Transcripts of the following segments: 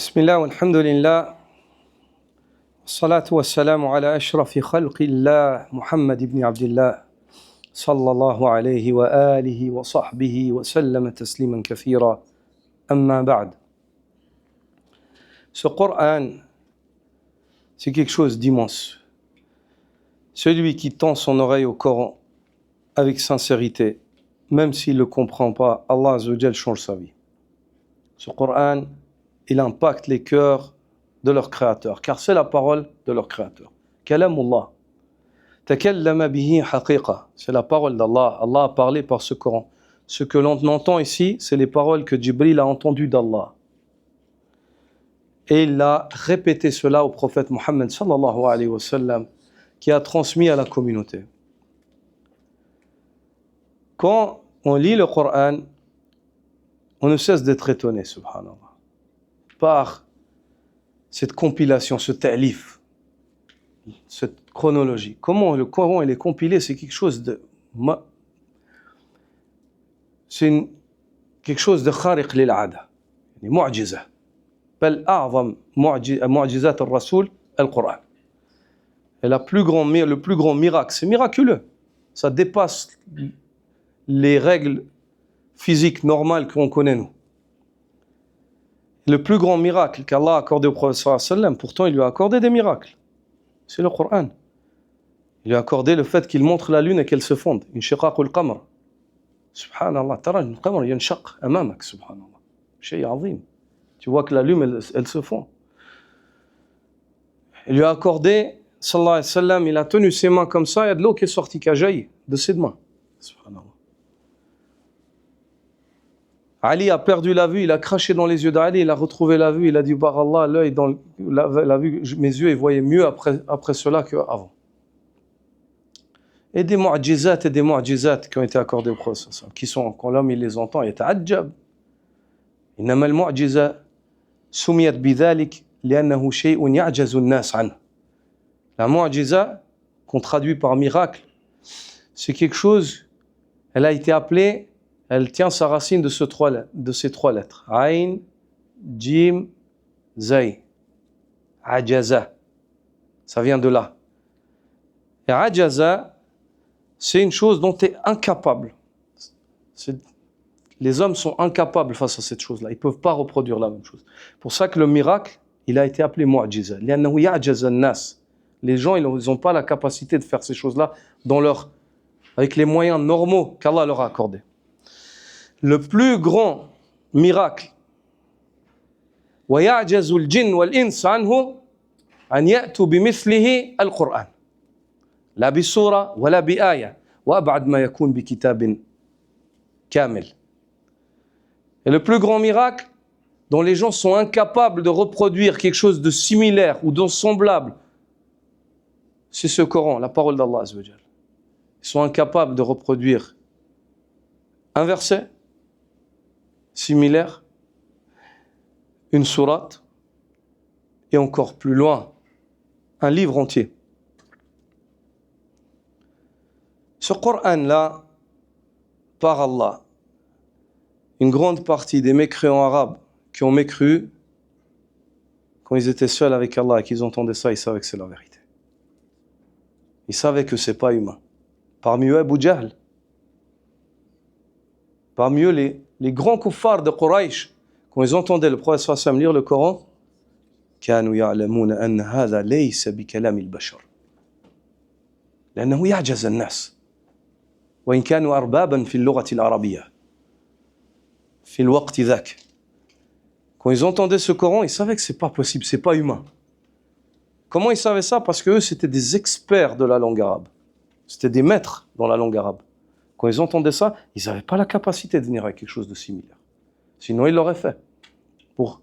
بسم الله والحمد لله والصلاة والسلام على أشرف خلق الله محمد بن عبد الله صلى الله عليه وآله وصحبه وسلم تسليما كثيرا أما بعد. Ce Coran, c'est quelque chose d'immense. Celui qui tend son oreille au Coran avec sincérité, même s'il ne le comprend pas, Allah Azza wa Jal change sa vie. Ce Coran, il impacte les cœurs de leur créateur, car c'est la parole de leur créateur. Kalamullah. Takallama bihi haqiqa. C'est la parole d'Allah. Allah a parlé par ce Coran. Ce que l'on entend ici, c'est les paroles que Jibril a entendues d'Allah. Et il a répété cela au prophète Mohammed sallallahu alayhi wa sallam, qui a transmis à la communauté. Quand on lit le Coran, on ne cesse d'être étonné, subhanallah, par cette compilation, ce ta'lif, cette chronologie. Comment le Coran il est compilé, c'est quelque chose de... C'est quelque chose de khariq lil'ada, mu'jiza. بل أعظم معجزات الرسول القرآن. Et le plus grand miracle, c'est miraculeux. Ça dépasse les règles physiques normales qu'on connaît nous. Le plus grand miracle qu'Allah a accordé au prophète sallallahu alayhi wa sallam, pourtant il lui a accordé des miracles. C'est le Coran. Il lui a accordé le fait qu'il montre la lune et qu'elle se fonde. انشقاق القمر. Subhanallah, ترى القمر ينشق أمامك. Subhanallah. شيء عظيم. Tu vois que la lune, elle se fond. Il lui a accordé, sallallahu alayhi wa sallam, il a tenu ses mains comme ça, il y a de l'eau qui est sortie, qui a jailli de ses mains. Subhanallah. Ali a perdu la vue, il a craché dans les yeux d'Ali, il a retrouvé la vue, il a dit, par Allah, l'œil dans la vue, mes yeux, ils voyaient mieux après cela qu'avant. Et des mu'jizat qui ont été accordés au prophète, qui sont, quand l'homme il les entend, il est ta'ajjab. إنما المعجزة سميت بذلك لأنه شيء يعجز الناس عنه. La mu'jiza, qu'on traduit par miracle, c'est quelque chose, elle a été appelée, elle tient sa racine de ces trois lettres. Ayn, Jim, Zay. Ajaza. Ça vient de là. Et Ajaza, c'est une chose dont tu es incapable. Les hommes sont incapables face à cette chose-là. Ils ne peuvent pas reproduire la même chose. Pour ça que le miracle, il a été appelé mu'jiza. لأنه يعجز الناس. Les gens, ils n'ont pas la capacité de faire ces choses-là avec les moyens normaux qu'Allah leur a accordés. Le plus grand miracle, وَيَعْجَزُ الْجِنُّ وَالْإِنسُ عَنْهُ أَنْ يَأْتُوا بِمِثْلِهِ الْقُرْآنِ لا بسورة ولا بآية وأبعد ما يكون بكتاب كامل. Et le plus grand miracle, dont les gens sont incapables de reproduire quelque chose de similaire ou de semblable, c'est ce Coran, la parole d'Allah Azza wa Jal. Ils sont incapables de reproduire un verset similaire, une sourate, et encore plus loin, un livre entier. Ce Coran-là, par Allah, une grande partie des mécréants arabes qui ont mécru, quand ils étaient seuls avec Allah et qu'ils entendaient ça, ils savaient que c'est la vérité. Ils savaient que c'est pas humain. Parmi eux, Abu Jahl. Parmi eux, les grands kuffars de Quraysh, quand ils entendaient le prophète sallallahu alayhi wa sallam lire le Coran, كانوا يعلمون أن هذا ليس بكلام البشر لأنه يعجز الناس وإن كانوا أربابا في اللغة العربية. Quand ils entendaient ce Coran, ils savaient que c'est pas possible, c'est pas humain. Comment ils savaient ça? Parce qu'eux, c'était des experts de la langue arabe. C'était des maîtres dans la langue arabe. Quand ils entendaient ça, ils n'avaient pas la capacité de venir avec quelque chose de similaire. Sinon, ils l'auraient fait pour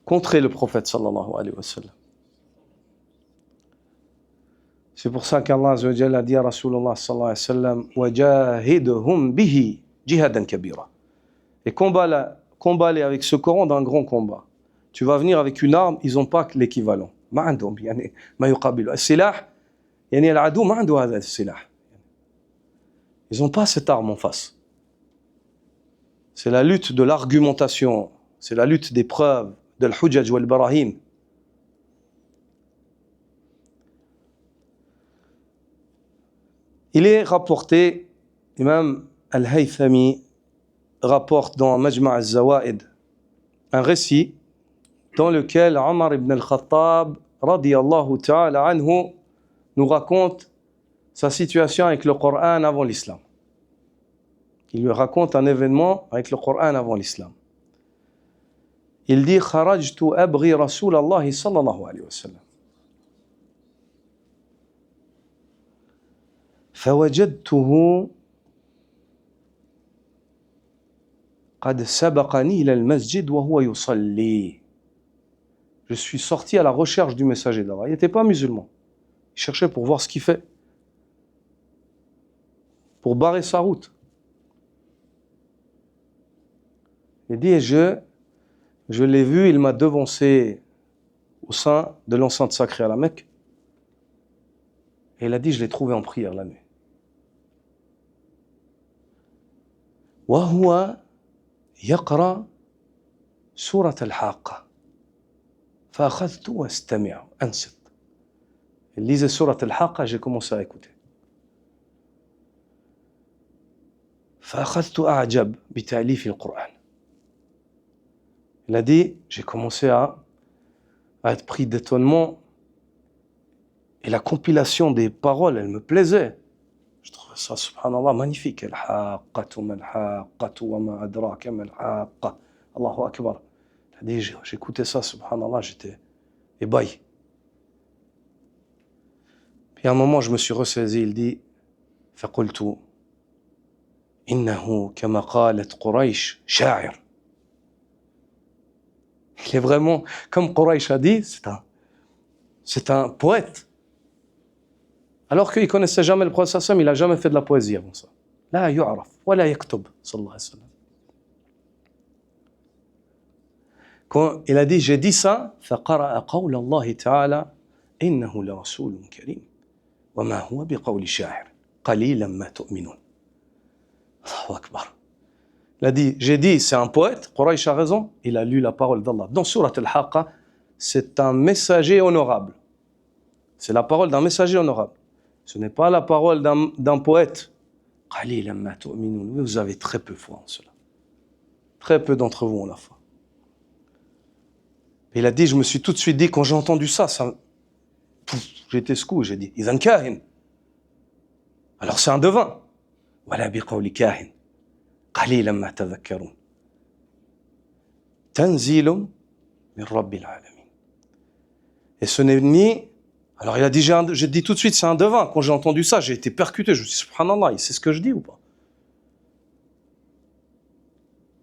contrer le prophète sallallahu alayhi wa sallam. C'est pour ça qu'Allah Azza wa Jalla a dit à Rasulullah sallallahu alayhi wa sallam وَجَاهِدْهُمْ بِهِ جِهَادًا كَبِيرًا. Et combat-les avec ce Coran d'un grand combat. Tu vas venir avec une arme, ils n'ont pas l'équivalent. ما عندهم يعني ما يقابل السلاح يعني العدو ما عنده هذا السلاح. Ils n'ont pas cette arme en face. C'est la lutte de l'argumentation, c'est la lutte des preuves, de l'hujjaj wal barahin. Il est rapporté, Imam Al-Haythami rapporte dans Majma' al-Zawaid un récit dans lequel Omar ibn al-Khattab radiyallahu ta'ala anhu nous raconte sa situation avec le Coran avant l'islam. Il lui raconte un événement avec le Coran avant l'islam. Il dit Kharajtu abghi Rasulallah sallallahu alayhi wa sallam. فوجدته قد سبقني إلى المسجد وهو يصلي. Je suis sorti à la recherche du messager d'Allah. Il n'était pas musulman. Il cherchait pour voir ce qu'il fait, pour barrer sa route. Il dit, je l'ai vu, il m'a devancé au sein de l'enceinte sacrée à la Mecque. Et il a dit, je l'ai trouvé en prière la nuit. وهو يقرأ سورة الحاقة فأخذت واستمع أنصت. Il lisait سورة الحاقة, j'ai commencé à écouter. فأخذت أعجب بتأليف القرآن. Il a dit, j'ai commencé à être pris d'étonnement et la compilation des paroles, elle me plaisait. Je trouvais ça, subhanallah, magnifique. Al-haqqatu mal-haqqatu wa ma adraka mal-haqqa. Allahu akbar. Il a dit, j'écoutais ça, subhanallah, j'étais ébahi. Puis à un moment, je me suis ressaisi, il dit, فقلت إنه كما قالت قريش شاعر. Il est vraiment, comme Quraysh a dit, c'est un poète. Alors qu'il ne connaissait jamais le prophète sallallahu alayhi wa sallam, il n'a jamais fait de la poésie avant ça. La yu'raf, wa la yaktub, sallallahu alayhi wa sallam. Quand il a dit, j'ai dit ça, فقرأ قول الله تعالى إنه لرسول كريم وما هو بقول شاعر قليلا ما تؤمنون. Allahu akbar. Il a dit, j'ai dit, c'est un poète, Quraysh a raison, il a lu la parole d'Allah. Dans Surat Al-Haqqa, c'est un messager honorable. C'est la parole d'un messager honorable. Ce n'est pas la parole d'un poète. Vous avez très peu foi en cela. Très peu d'entre vous ont la foi. Et il a dit, je me suis tout de suite dit, quand j'ai entendu ça, j'étais secoué, j'ai dit, Izan kahin. Alors c'est un devin. Wala biqawli kahin. قليلا ما تذكرون تنزيل من رب العالمين. Et ce n'est ni... Alors il a dit, j'ai dit tout de suite, c'est un devin. Quand j'ai entendu ça, j'ai été percuté. Je me suis dit, subhanallah, il sait ce que je dis ou pas?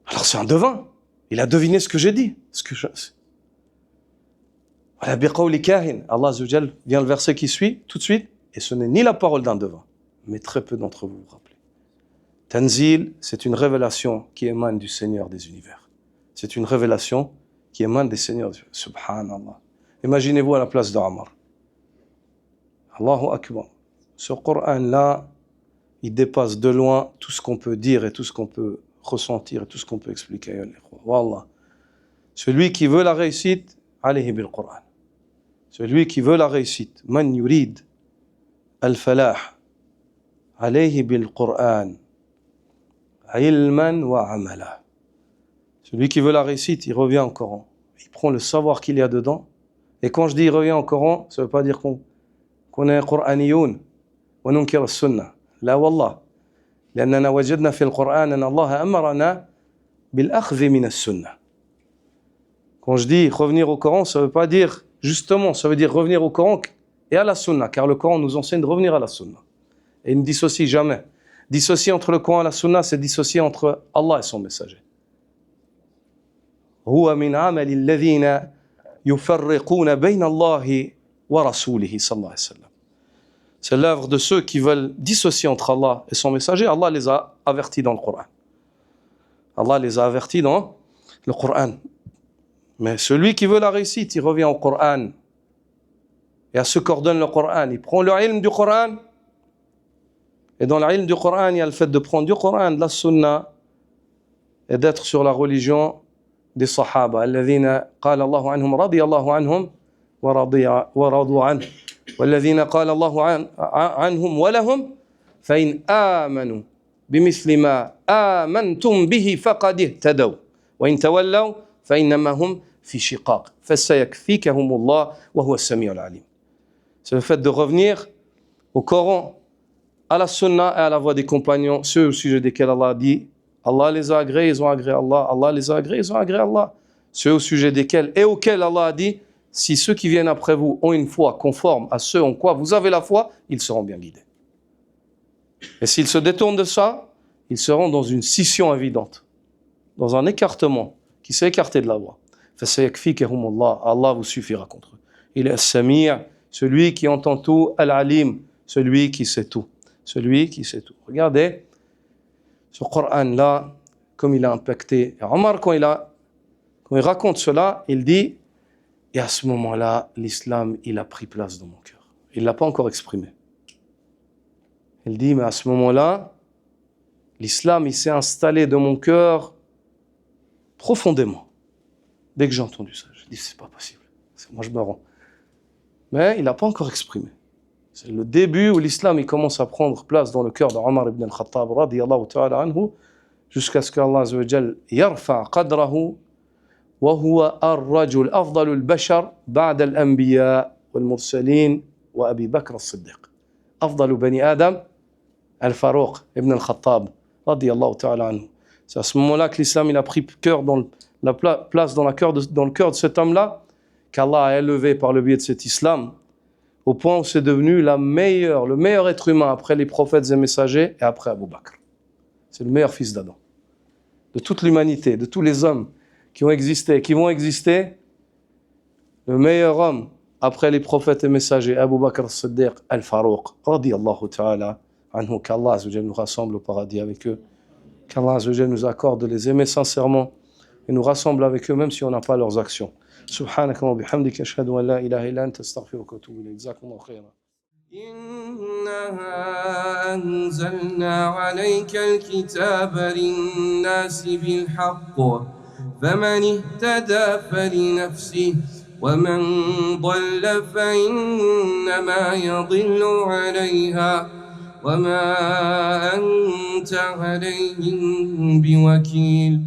Alors c'est un devin. Il a deviné ce que j'ai dit. Voilà, biqawli kahin. Allah Azza wa Jal vient le verset qui suit, tout de suite, et ce n'est ni la parole d'un devin, mais très peu d'entre vous vous rappelez. Tanzil, c'est une révélation qui émane du Seigneur des univers. C'est une révélation qui émane des Seigneurs des univers. Subhanallah. Imaginez-vous à la place d'Omar. Allahu Akbar. Ce Coran-là, il dépasse de loin tout ce qu'on peut dire et tout ce qu'on peut ressentir et tout ce qu'on peut expliquer. Wallah. Celui qui veut la réussite, alayhi bil Coran. Celui qui veut la réussite, man yurid al-falah, alayhi bil Coran. Ilman wa amala. Celui qui veut la réussite, il revient au Coran. Il prend le savoir qu'il y a dedans. Et quand je dis il revient au Coran, ça ne veut pas dire qu'on est Qur'aniyoun wa nunkir as-sunnah. La wallah. لأننا وجدنا في القرآن أن الله أمرنا بالأخذ من السنة. Quand je dis revenir au Coran, ça ne veut pas dire justement, ça veut dire revenir au Coran et à la Sunna, car le Coran nous enseigne de revenir à la Sunna. Et il ne dissocie jamais. Dissocier entre le Coran et la Sunna, c'est dissocier entre Allah et son messager. هو من عمل الذين يفرقون بين الله ورسوله صلى الله عليه وسلم. C'est l'œuvre de ceux qui veulent dissocier entre Allah et son messager. Allah les a avertis dans le Coran. Allah les a avertis dans le Coran. Mais celui qui veut la réussite, il revient au Coran. Et à ce qu'ordonne le Coran. Il prend le ilm du Coran. Et dans l'ilm du Coran, il y a le fait de prendre du Coran, de la Sunna, et d'être sur la religion des Sahaba الذين قال الله عنهم رضي الله عنهم ورضوا عنه والذين قال الله عنهم ولهم فإن آمنوا بمثل ما آمنتم به فقد اهتدوا وإن تولوا فإنما هم في شقاق فسيكفيكهم الله وهو السميع العليم. C'est le fait de revenir au Coran, à la Sunna et à la voix des compagnons, ceux au sujet desquels Allah a dit Allah les a agréés, ils ont agréé Allah, Allah les a agréés, ils ont agréé Allah. Ceux au sujet desquels et auxquels Allah a dit si ceux qui viennent après vous ont une foi conforme à ceux en quoi vous avez la foi, ils seront bien guidés. Et s'ils se détournent de ça, ils seront dans une scission évidente, dans un écartement qui s'est écarté de la voie. Allah vous suffira contre eux. Il est As-Sami', celui qui entend tout, Al-Alim, celui qui sait tout. Celui qui sait tout. Regardez ce Coran-là, comme il a impacté. Et Omar, quand il raconte cela, il dit et à ce moment-là, l'islam, il a pris place dans mon cœur. Il ne l'a pas encore exprimé. Il dit, mais à ce moment-là, l'islam, il s'est installé dans mon cœur profondément. Dès que j'ai entendu ça, je dis, c'est pas possible. Moi, je me rends. Mais il n'a pas encore exprimé. C'est le début où l'islam, il commence à prendre place dans le cœur d'Omar ibn al-Khattab, radiyallahu ta'ala anhu, jusqu'à ce qu'Allah azza wa jal yarfa qadrahu وهو الرجل أفضل البشر بعد الأنبياء والمرسلين وأبي بكر الصديق أفضل بني آدم الفاروق ابن الخطاب رضي الله تعالى عنه. C'est à ce moment-là que l'islam il a pris cœur dans la place dans le cœur de cet homme-là qu'Allah a élevé par le biais de cet islam au point où c'est devenu le meilleur être humain après les prophètes et messagers et après Abu Bakr. C'est le meilleur fils d'Adam. De toute l'humanité, de tous les hommes qui ont existé, qui vont exister, le meilleur homme après les prophètes et messagers, Abu Bakr as-Siddiq al-Farouq, radiyallahu ta'ala anhu, qu'Allah azza wa jalla nous rassemble au paradis avec eux, qu'Allah azza wa jalla nous accorde de les aimer sincèrement et nous rassemble avec eux même si on n'a pas leurs actions. Subhanaka wa bihamdika ashhadu an la ilaha illa anta astaghfiruka wa atubu ilayk. Jazakumullahu khairan. إنا أنزلنا عليك الكتاب للناس بالحق فمن اهتدى فلنفسه ومن ضل فإنما يضل عليها وما أنت عليهم بوكيل